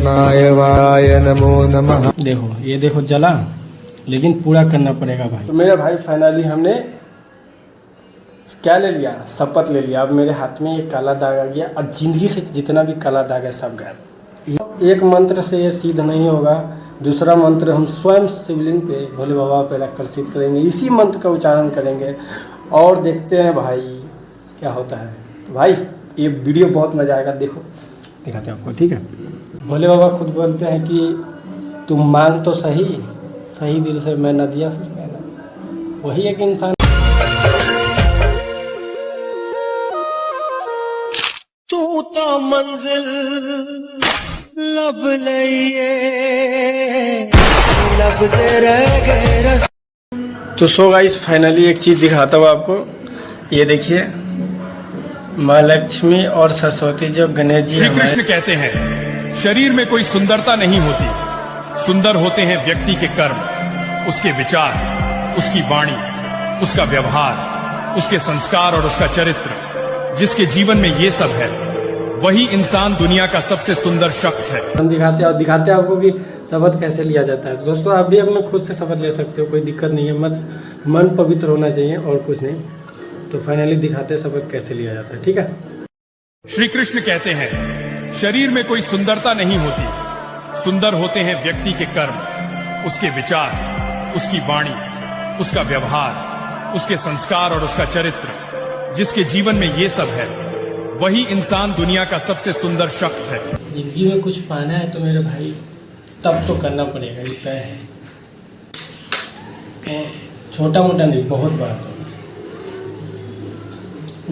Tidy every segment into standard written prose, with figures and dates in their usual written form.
कृष्णाय वाय नमो नमः। देखो ये देखो जला, लेकिन पूरा करना पड़ेगा भाई। तो मेरे भाई फाइनली हमने क्या ले लिया, शपथ ले लिया। अब मेरे हाथ में एक काला दाग आ गया, अब जिंदगी से जितना भी काला दाग है सब गायब। एक मंत्र से ये सिद्ध नहीं होगा, दूसरा मंत्र हम स्वयं शिवलिंग पे भोले बाबा पे रख कर सिद्ध करेंगे, इसी मंत्र का उच्चारण करेंगे और देखते हैं भाई क्या होता है। तो भाई ये वीडियो बहुत मजा आएगा, देखो दिखाते हैं आपको, ठीक है। भोले बाबा खुद बोलते हैं कि तुम मांग तो सही, सही दिल से मैं न दिया फिर कहना। वही एक इंसान तू तो मंजिल लब लइए लब दे रह गए। तो सो गाइस फाइनली एक चीज़ दिखाता हूँ आपको, ये देखिए माँ लक्ष्मी और सरस्वती जो गणेश जी श्री कृष्ण कहते हैं शरीर में कोई सुंदरता नहीं होती, सुंदर होते हैं व्यक्ति के कर्म, उसके विचार, उसकी वाणी, उसका व्यवहार, उसके संस्कार और उसका चरित्र। जिसके जीवन में ये सब है वही इंसान दुनिया का सबसे सुंदर शख्स है। हम दिखाते हैं आपको कि शपथ कैसे लिया जाता है। दोस्तों आप भी अपने खुद से शपथ ले सकते हो, कोई दिक्कत नहीं है, बस मन पवित्र होना चाहिए और कुछ नहीं। तो फाइनली दिखाते हैं शपथ कैसे लिया जाता है, ठीक है। श्री कृष्ण कहते हैं शरीर में कोई सुंदरता नहीं होती, सुंदर होते हैं व्यक्ति के कर्म, उसके विचार, उसकी वाणी, उसका व्यवहार, उसके संस्कार और उसका चरित्र। जिसके जीवन में ये सब है वही इंसान दुनिया का सबसे सुंदर शख्स है। जिंदगी में कुछ पाना है तो मेरे भाई तब तो करना पड़ेगा, ये तय है। और छोटा मोटा नहीं, बहुत बड़ा तो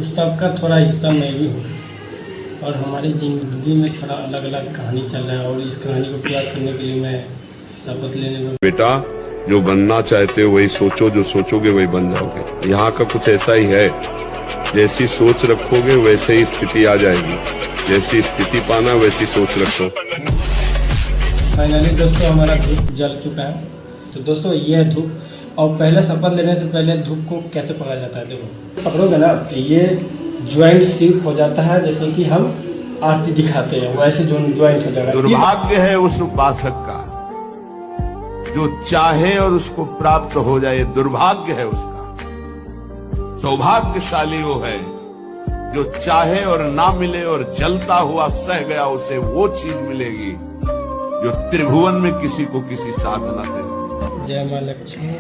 उस तब का थोड़ा हिस्सा मैं भी हूँ। और हमारी ज़िंदगी में थोड़ा अलग अलग कहानी चल रहा है और इस कहानी को पूरा करने के लिए मैं शपथ लेने में। बेटा जो बनना चाहते हो वही सोचो, जो सोचोगे वही बन जाओगे। यहाँ का कुछ ऐसा ही है, जैसी सोच रखोगे वैसे ही स्थिति आ जाएगी, जैसी स्थिति पाना वैसी सोच रखो। फाइनली दोस्तों हमारा धूप जल चुका है। तो दोस्तों ये है धूप, और पहले शपथ लेने से पहले धूप को कैसे पकड़ा जाता है, देखो पकड़ोगे ना तो ये ज्वाइंट सिर्फ हो जाता है, जैसे कि हम आरती दिखाते हैं वैसे जो ज्वाइंट हो जाएगा। दुर्भाग्य है उस उपासक का जो चाहे और उसको प्राप्त हो जाए, दुर्भाग्य है उसका। सौभाग्यशाली वो है जो चाहे और ना मिले और जलता हुआ सह गया, उसे वो चीज मिलेगी जो त्रिभुवन में किसी को किसी साधना से। जय माँ लक्ष्मी।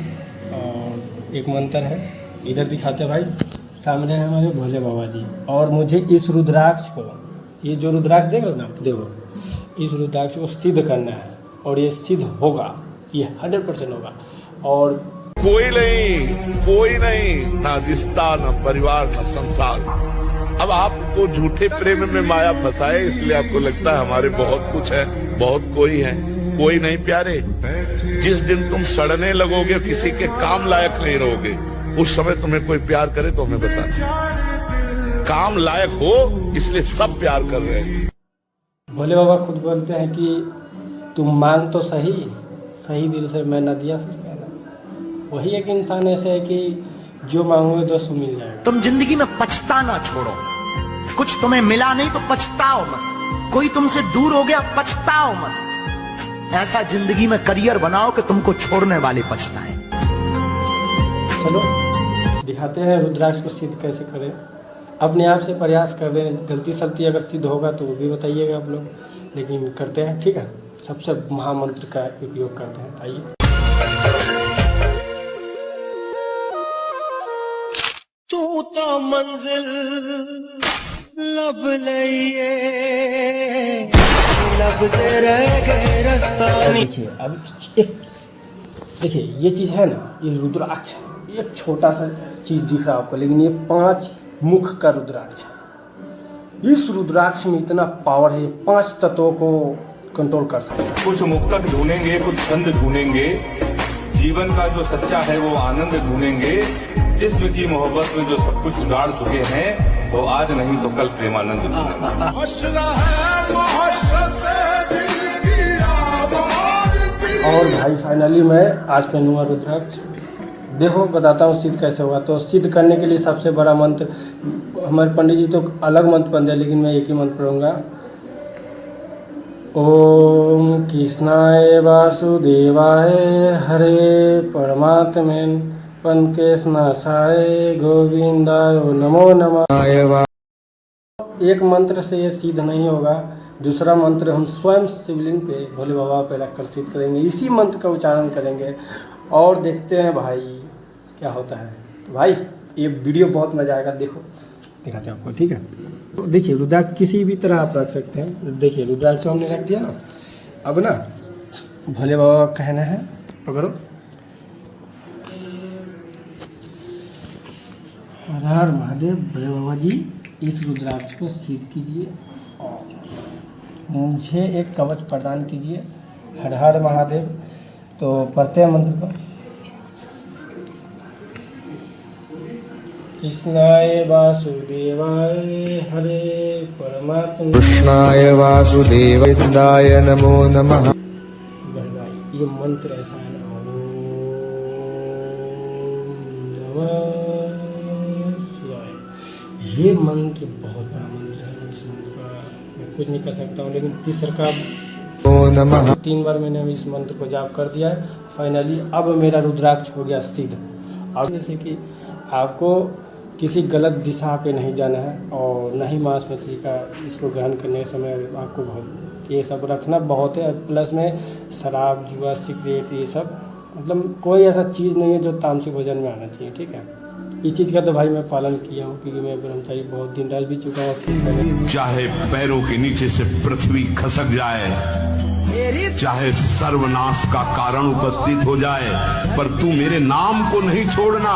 और एक मंत्र है, इधर दिखाते भाई, सामने है हमारे भोले बाबा जी। और मुझे इस रुद्राक्ष को, ये जो रुद्राक्ष देख रहे हो ना, देखो इस रुद्राक्ष को सिद्ध करना है और ये सिद्ध होगा, ये 100% होगा। और कोई नहीं, ना रिश्ता, ना परिवार, ना संसार। अब आपको झूठे प्रेम में माया फंसाए, इसलिए आपको लगता है हमारे बहुत कुछ है, बहुत कोई है। कोई नहीं प्यारे, जिस दिन तुम सड़ने लगोगे, किसी के काम लायक नहीं रहोगे, उस समय तुम्हें कोई प्यार करे तो हमें बताना। काम लायक हो इसलिए सब प्यार कर रहे हैं। भोले बाबा खुद बोलते हैं कि तुम मांग तो सही, सही दिल से मैं न दिया फिर कहना। वही एक इंसान ऐसे है कि जो मांगोगे तो सो मिल जाएगा। तुम जिंदगी में पछताना छोड़ो, कुछ तुम्हें मिला नहीं तो पछताओ मत, कोई तुमसे दूर हो गया पछताओ मत। ऐसा जिंदगी में करियर बनाओ कि तुमको छोड़ने वाले पछताएं। चलो दिखाते हैं रुद्राक्ष को सिद्ध कैसे करें। अपने आप से प्रयास कर रहे हैं, गलती सलती अगर सिद्ध होगा तो वो भी बताइएगा आप लोग, लेकिन करते हैं, ठीक है। सबसे महामंत्र का उपयोग करते हैं, आइए। तू तो मंजिल लब लइए लब दे रह गए रास्ता। देखिए अब देखिए ये चीज़ है ना, ये रुद्राक्ष है, एक छोटा सा चीज़ दिख रहा है आपको, लेकिन ये 5 मुख का रुद्राक्ष है। इस रुद्राक्ष में इतना पावर है, 5 तत्वों को कंट्रोल कर सकता है। कुछ मुक्तक ढूंढेंगे, कुछ छंद ढूंढेंगे, जीवन का जो सच्चा है वो आनंद ढूंढेंगे। जिस्म की मोहब्बत में जो सब कुछ उजाड़ चुके हैं वो आज नहीं तो कल प्रेमानंद ढूंढेंगे। और भाई फाइनली मैं आज पहनूंगा रुद्राक्ष, देखो बताता हूँ सिद्ध कैसे होगा। तो सिद्ध करने के लिए सबसे बड़ा मंत्र, हमारे पंडित जी तो अलग मंत्र बन जाए, लेकिन मैं एक ही मंत्र पढ़ूंगा। ओम कृष्णाय वासुदेवाय हरे परमात्मने पंकेशनाशाय गोविंदाय नमो नमः। एक मंत्र से ये सिद्ध नहीं होगा, दूसरा मंत्र हम स्वयं शिवलिंग पे भोले बाबा पे रखकर सिद्ध करेंगे, इसी मंत्र का उच्चारण करेंगे और देखते हैं भाई क्या होता है। तो भाई ये वीडियो बहुत मजा आएगा, देखो दिखाते हैं आपको, ठीक है। तो देखिए रुद्राक्ष किसी भी तरह आप रख सकते हैं। देखिए रुद्राक्ष हमने रख दिया ना, अब ना भोले बाबा का कहना है, पकड़ो, हर हर महादेव। भोले बाबा जी इस रुद्राक्ष को सिद्ध कीजिए और मुझे एक कवच प्रदान कीजिए, हर हर महादेव। तो पढ़ते हैं मंत्र को। कृष्णाय वासुदेवाय हरे परमात्मा कृष्णाय वासुदेवाय नमो नमः। भाई ये मंत्र ऐसा है ना, ओम नमः शिवाय। ये मंत्र बहुत बड़ा मंत्र है, इस मंत्र का मैं कुछ नहीं कर सकता हूँ, लेकिन तीसरा का नमो नमः 3 बार मैंने इस मंत्र को जाप कर दिया है फाइनली। अब मेरा रुद्राक्ष हो गया सिद्ध। अब जैसे कि आपको किसी गलत दिशा पे नहीं जाना है और न ही मांस मछली का इसको ग्रहण करने के समय आपको बहुत ये सब रखना बहुत है। प्लस में शराब, जुआ, सिगरेट, ये सब मतलब कोई ऐसा चीज़ नहीं है जो तामसिक भोजन में आना चाहिए, ठीक है। इस चीज़ का तो भाई मैं पालन किया हूँ क्योंकि मैं ब्रह्मचारी बहुत दिन रह भी चुका हूँ। चाहे पैरों के नीचे से पृथ्वी खसक जाए, चाहे सर्वनाश का कारण उपस्थित हो जाए, पर तू मेरे नाम को नहीं छोड़ना।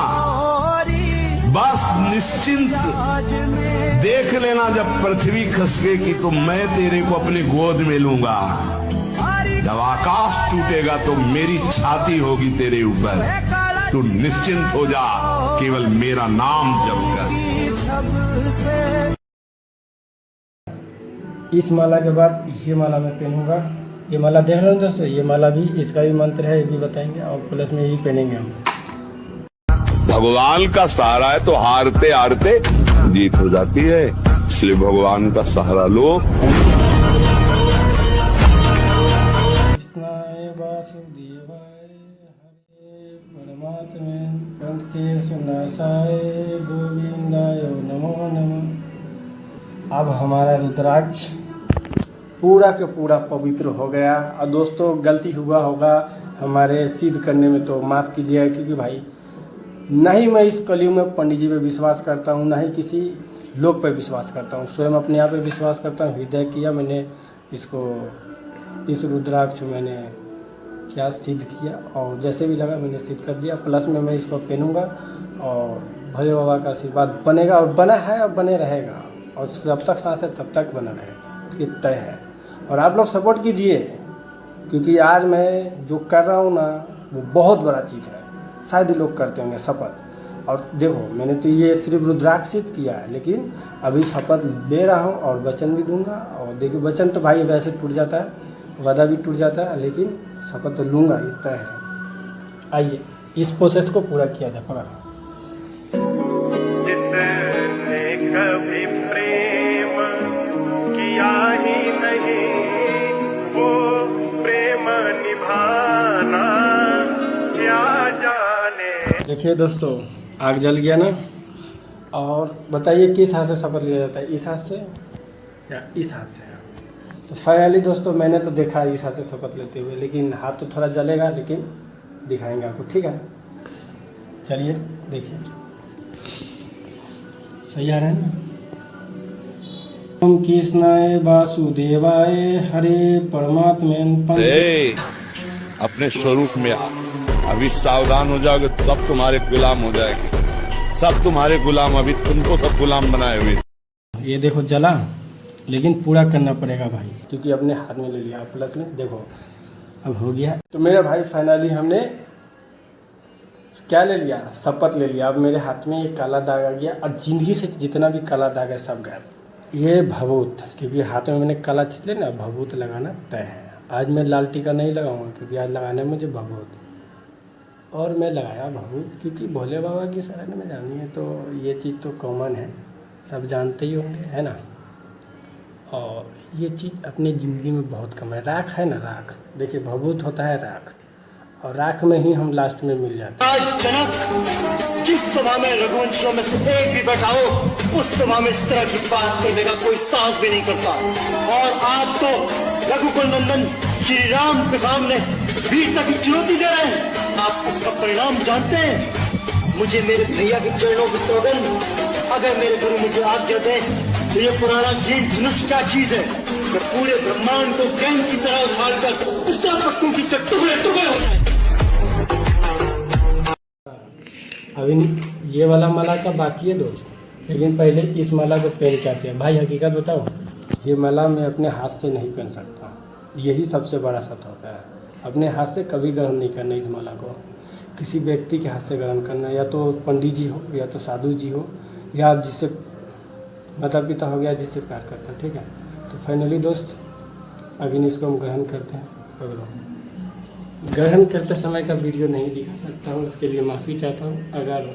बस निश्चिंत देख लेना, जब पृथ्वी खसकेगी तो मैं तेरे को अपनी गोद में लूंगा। जब आकाश टूटेगा तो मेरी छाती होगी तेरे ऊपर। तू निश्चिंत हो जा, केवल मेरा नाम जप कर। इस माला के बाद ये माला मैं पहनूंगा। ये माला देख रहे हो दोस्तों, ये माला भी इसका भी मंत्र है, ये भी बताएंगे और प्लस में यही पहनेंगे हम। भगवान का सहारा है तो हारते हारते जीत हो जाती है, इसलिए भगवान का सहारा लो। कृष्णाय वासुदेवाय हरे परमात्मने पंकेशनाशाय गोविंदाय नमो नमः। अब हमारा रुद्राक्ष पूरा के पूरा पवित्र हो गया। और दोस्तों गलती हुआ होगा हमारे सिद्ध करने में तो माफ़ कीजिएगा, क्योंकि भाई नहीं मैं इस कलयुग में पंडित जी पे विश्वास करता हूँ, ना ही किसी लोग पे विश्वास करता हूँ, स्वयं अपने आप पे विश्वास करता हूँ। हृदय किया मैंने इसको, इस रुद्राक्ष मैंने क्या सिद्ध किया और जैसे भी लगा मैंने सिद्ध कर दिया। प्लस में मैं इसको पहनूंगा और भोले बाबा का आशीर्वाद बनेगा और बना है और बने रहेगा, और जब तक सांस है तब तक बना रहेगा, ये तय है। और आप लोग सपोर्ट कीजिए, क्योंकि आज मैं जो कर रहा हूँ ना वो बहुत बड़ा चीज़ है, शायद लोग करते होंगे शपथ। और देखो मैंने तो ये सिर्फ रुद्राक्ष सिद्ध किया है, लेकिन अभी शपथ ले रहा हूँ और वचन भी दूंगा। और देखिए वचन तो भाई वैसे टूट जाता है, वादा भी टूट जाता है, लेकिन शपथ तो लूँगा, इतना है। आइए इस प्रोसेस को पूरा किया जाए। पकड़ कभी प्रेम किया ही नहीं, वो प्रेम निभाना क्या जाने। देखिए दोस्तों आग जल गया ना, और बताइए किस हाथ से शपथ लिया जाता है, इस हाथ से या इस हाथ से। तो फाइनली दोस्तों मैंने तो देखा इस हाथ से शपथ लेते हुए, लेकिन हाथ तो थोड़ा जलेगा, लेकिन दिखाएंगे आपको, ठीक है। चलिए देखिए सही आ रहा है ना। ओम कृष्णाय वासुदेवाय हरे परमात्मने अपने स्वरूप में आ। अभी सावधान हो जाओगे सब तुम्हारे गुलाम हो जाएंगे, सब तुम्हारे गुलाम, अभी तुमको सब गुलाम बनाए हुए। ये देखो जला, लेकिन पूरा करना पड़ेगा भाई, क्योंकि अपने हाथ में ले लिया। प्लस में देखो अब हो गया। तो मेरे भाई फाइनली हमने क्या ले लिया, शपथ ले लिया। अब मेरे हाथ में ये काला दाग आ गया, और जिंदगी से जितना भी काला दाग है सब गायब। ये भभूत, क्योंकि हाथ में मैंने काला चितले ना, भभूत लगाना तय है। आज मैं लाल टीका नहीं लगाऊंगा, क्योंकि आज लगाना है मुझे भभूत, और मैं लगाया भभूत क्योंकि भोले बाबा की शरण में जानी है। तो ये चीज़ तो कॉमन है, सब जानते ही होंगे, है ना। और ये चीज़ अपने ज़िंदगी में बहुत कम है। राख है ना, राख, देखिए भभूत होता है राख, और राख में ही हम लास्ट में मिल जाते हैं। आज जनक जिस सभा में रघुवंशियों में से एक भी बैठा हो, उस सभा में इस तरह की बात करने का कोई साहस भी नहीं करता। और आप तो रघुकुल नंदन श्री राम के सामने वीरता की चुनौती दे रहे हैं। आप इसका परिणाम जानते हैं? मुझे मेरे भैया के चरणों की सौगंध, अगर मेरे गुरु मुझे आज्ञा दे तो ये पुराना ज्ञान धनुष क्या चीज है, जो पूरे ब्रह्मांड को गेंद की तरह उछालकर इस तरह पट्टों की टुकड़े टुकड़े हो जाए। अभी ये वाला माला का बाकी है दोस्त, लेकिन पहले इस माला को पहन के आते हैं। भाई हकीकत बताओ, ये माला मैं अपने हाथ से नहीं पहन सकता, यही सबसे बड़ा सत्य होता है। अपने हाथ से कभी ग्रहण नहीं करना इस माला को, किसी व्यक्ति के हाथ से ग्रहण करना, या तो पंडित जी हो, या तो साधु जी हो, या आप जिससे माता पिता हो गया जिससे प्यार करते हैं, ठीक है। तो फाइनली दोस्त अभी इसको हम ग्रहण करते हैं। पकड़ो, ग्रहण करते समय का वीडियो नहीं दिखा सकता हूँ, उसके लिए माफ़ी चाहता हूँ। अगर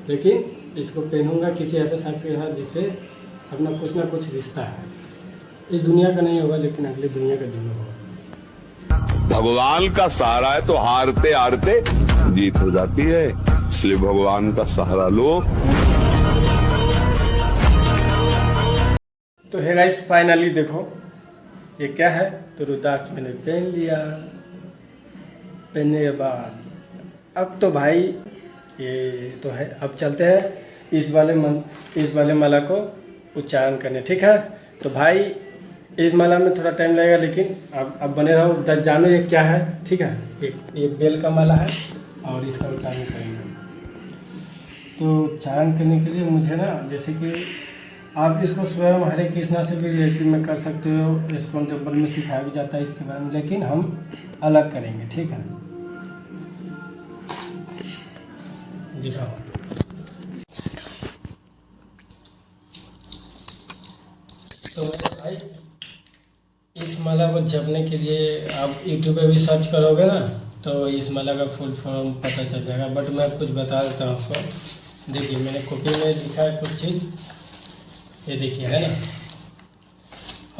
लेकिन इसको पहनूंगा किसी ऐसे शख्स के साथ जिससे अपना कुछ ना कुछ रिश्ता है। इस दुनिया का नहीं होगा, लेकिन अगली दुनिया का जरूर होगा। भगवान का सहारा है तो हारते हारते जीत हो जाती है, इसलिए भगवान का सहारा लो। तो है गाइस, फाइनली देखो ये क्या है। तो रुद्राक्ष मैंने पहन लिया। पहनने के बाद अब तो भाई ये तो है, अब चलते हैं इस वाले माला को उच्चारण करने, ठीक है। तो भाई इस माला में थोड़ा टाइम लगेगा, लेकिन अब बने रहो, जानो ये क्या है, ठीक है। ये बेल का माला है और इसका उच्चारण करेंगे। तो उच्चारण करने के लिए मुझे ना, जैसे कि आप इसको स्वयं हरे कृष्णा से भी रिलेटिव में कर सकते हो, इसको टेम्पल में सिखाया भी जाता है इसके बारे में, लेकिन हम अलग करेंगे, ठीक है। दिखाओ। तो भाई इस माला को जपने के लिए आप यूट्यूब पे भी सर्च करोगे ना, तो इस माला का फुल फॉर्म पता चल जाएगा। बट मैं कुछ बता देता हूँ आपको। देखिए मैंने कॉपी में लिखा है कुछ चीज़, ये देखिए है ना।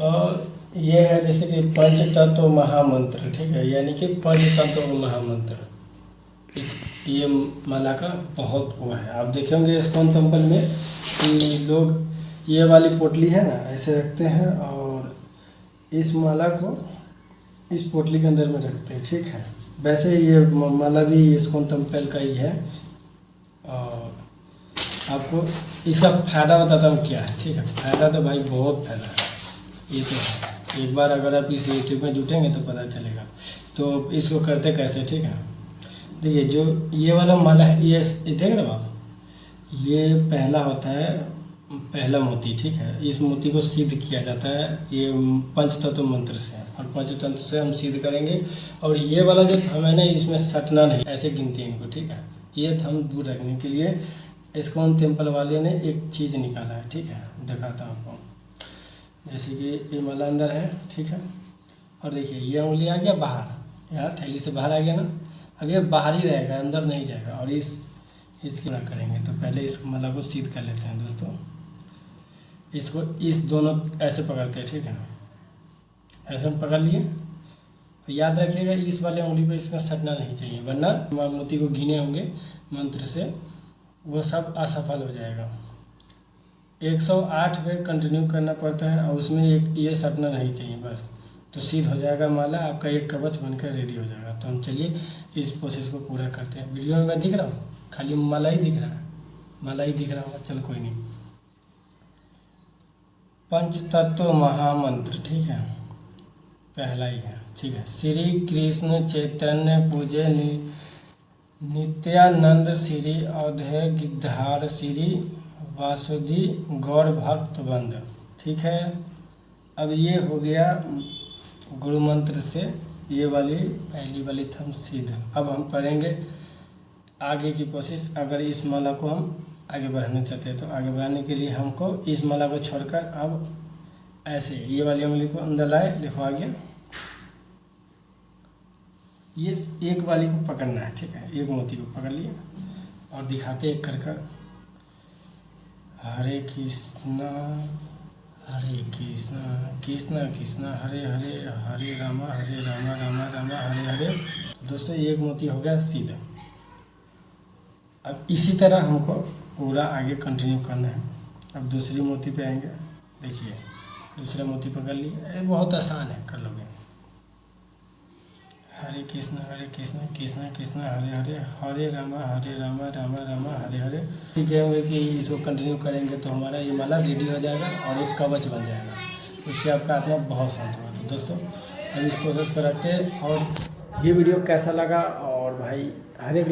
और ये है जैसे कि पंचतत्व महामंत्र, ठीक है, यानी कि पंचतत्व महामंत्र। ये माला का बहुत वो है। आप देखेंगे इस्कॉन टेम्पल में कि लोग ये वाली पोटली है ना ऐसे रखते हैं, और इस माला को इस पोटली के अंदर में रखते हैं, ठीक है। वैसे ये माला भी इस्कॉन टेम्पल का ही है। और आपको इसका फ़ायदा बताता हूँ क्या है, ठीक है। फ़ायदा तो भाई बहुत फ़ायदा है, ये तो है। एक बार अगर आप इस यूट्यूब में जुटेंगे तो पता चलेगा। तो इसको करते कैसे, ठीक है। देखिए जो ये वाला माला है, ये देख रहे हो आप, ये पहला होता है पहला मोती, ठीक है। इस मोती को सिद्ध किया जाता है ये पंचतत्व मंत्र से, और पंचतंत्र से हम सिद्ध करेंगे। और ये वाला जो थम है ना, इसमें सटना नहीं, ऐसे गिनते हैं इनको, ठीक है। ये थम दूर रखने के लिए इस्कॉन टेम्पल वाले ने एक चीज़ निकाला है, ठीक है। दिखाता हूँ आपको। जैसे कि ये माला अंदर है, ठीक है। और देखिए ये उंगली आ गया बाहर, यहाँ थैली से बाहर आ गया ना। अब ये बाहर ही रहेगा, अंदर नहीं जाएगा। और इसकी पूरा करेंगे। तो पहले इस माला को सीध कर लेते हैं दोस्तों। इसको इस दोनों ऐसे पकड़ते हैं, ठीक है। ऐसे हम पकड़ लिए। तो याद रखिएगा इस वाले उंगली को इसमें सटना नहीं चाहिए, वरना मोती को गिने होंगे मंत्र से, वो सब असफल हो जाएगा। 108 बेर कंटिन्यू करना पड़ता है, और उसमें एक ये सटना नहीं चाहिए बस। तो सिद्ध हो जाएगा माला, आपका एक कवच बनकर रेडी हो जाएगा। तो हम चलिए इस प्रोसेस को पूरा करते हैं। वीडियो में मैं दिख रहा हूँ, खाली माला ही दिख रहा है, माला ही दिख रहा होगा, चल कोई नहीं। पंचतत्व महामंत्र, ठीक है, पहला ही है, ठीक है। श्री कृष्ण चैतन्य पूजे नित्यानंद श्री अवधेय गिद्धार श्री वासुदेव गौर भक्त बंद, ठीक है। अब ये हो गया गुरु मंत्र से ये वाली पहली वाली थम सिद्ध। अब हम पढ़ेंगे आगे की कोशिश। अगर इस माला को हम आगे बढ़ाना चाहते हैं, तो आगे बढ़ाने के लिए हमको इस माला को छोड़कर अब ऐसे ये वाली उंगली को अंदर लाए, देखो आ गया। ये एक वाली को पकड़ना है, ठीक है, एक मोती को पकड़ लिया और दिखाते एक कर कर। हरे कृष्णा हरे कृष्णा कृष्णा कृष्णा हरे हरे, हरे रामा रामा रामा हरे हरे। दोस्तों एक मोती हो गया सीधा। अब इसी तरह हमको पूरा आगे कंटिन्यू करना है। अब दूसरी मोती पे आएंगे। देखिए दूसरा मोती पकड़ लिए, ये बहुत आसान है, कर लोगे। हरे कृष्णा कृष्णा कृष्णा हरे हरे, हरे रामा रामा रामा हरे हरे। ठीक है कि इसको कंटिन्यू करेंगे तो हमारा ये माला रेडी हो जाएगा और एक कवच बन जाएगा, उससे आपका आत्मा बहुत शांत होगा। तो दोस्तों हम इस प्रोसेस को रखते हैं। और ये वीडियो कैसा लगा, और भाई हर एक